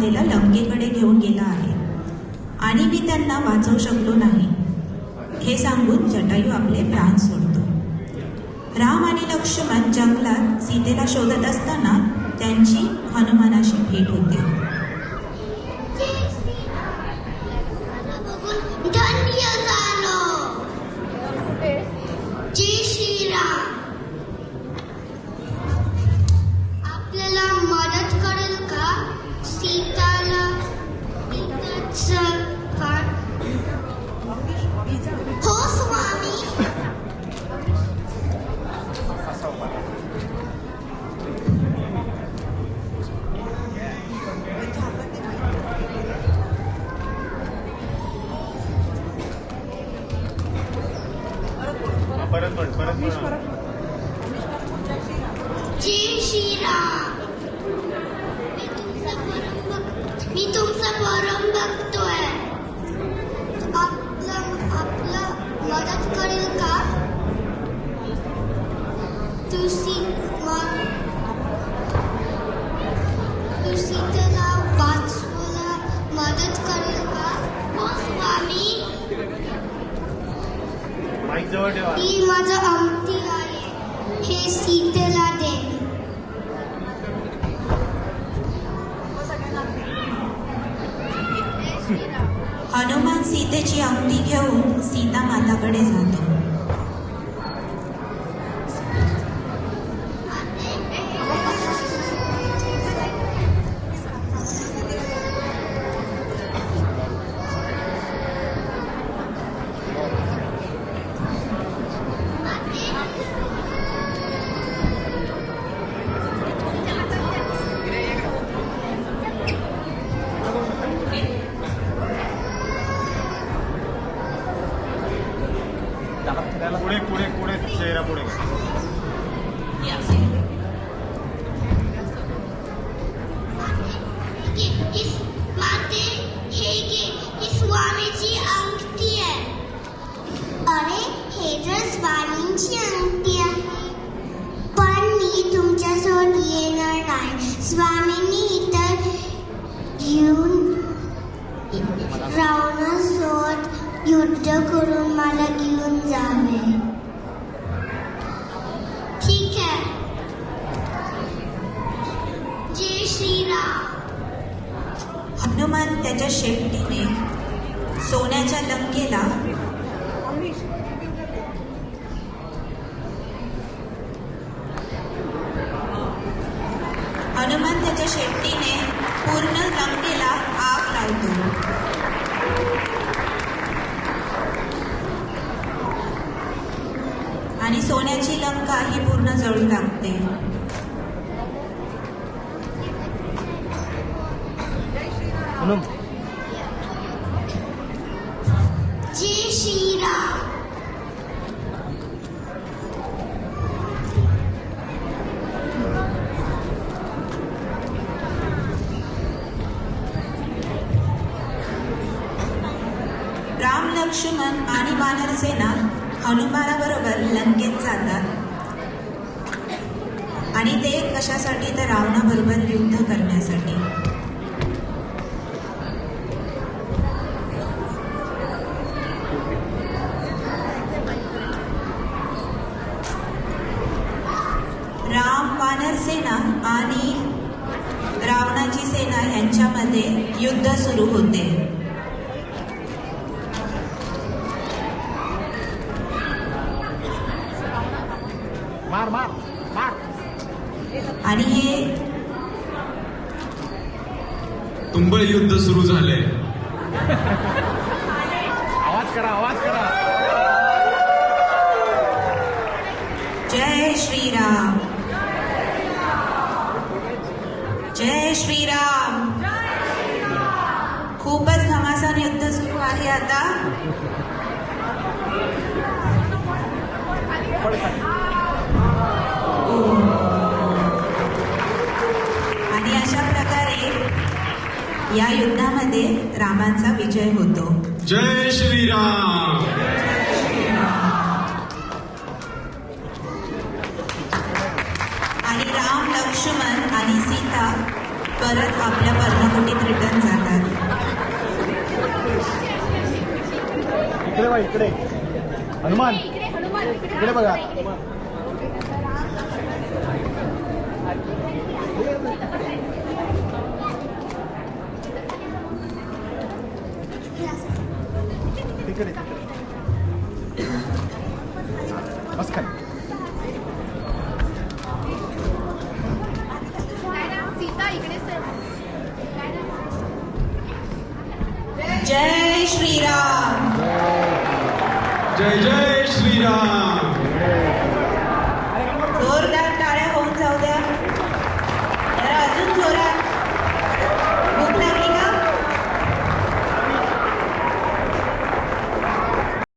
सीतामातेला लंकेकडे घेऊन गेला आहे आणि मी त्यांना वाचवू शकलो नाही हे सांगून जटायू आपले प्राण सोडतो. राम आणि लक्ष्मण जंगलात सीतेला शोधत असताना त्यांची हनुमानाशी भेट होते. धन्य झालो. जय श्रीराम. आपल्याला मदत करेल का सीताला? हो स्वामी. जय श्रीराम. मी तुमचा परम भक्त आहे. आपलं मदत करेल का? तू सीतेला वाचवायला मदत करेल का? हो स्वामी. ती माझं अंगठी आहे, हे सीतेला दे. हनुमान सीतेची अंगठी घेऊन सीता माताकडे जातो. पुढे चेहरा पुढे. स्वामीची अंगठी आहे. अरे हे तर स्वामींची अंगठी आहे. पण मी तुमच्यासोबत येणार नाही. स्वामींनी इतर घेऊन रावणासोबत युद्ध करून मला घेऊन जावे. ठीक आहे. जय श्रीराम. हनुमान त्याच्या शेपटीने सोन्याच्या लंकेला पूर्ण लंकेला आग लावतो. आणि सोन्याची लंका ही पूर्ण जळू लागते. जय श्रीराम. राम, लक्ष्मण आणि वानरसेना हनुमानाबरोबर लंकेत जातात. आणि ते कशासाठी? तर रावणाबरोबर युद्ध करण्यासाठी. राम, वानरसेना आणि रावणाची सेना यांच्यामध्ये युद्ध सुरू होते. आणि हे तुंबळ युद्ध सुरू झाले. आवाज करा. जय श्रीराम. जय श्रीराम. खूपच घमासान युद्ध सुरू आहे आता. आणि अशा प्रकारे या युद्धामध्ये रामांचा विजय होतो. जय श्रीराम. आणि राम, लक्ष्मण आणि सीता परत आपल्या पर्णकुटीत इकडे हनुमान इकडे बघा. तिकडे बस खाली. सीता इकडे जय श्रीराम. जय जय श्रीराम.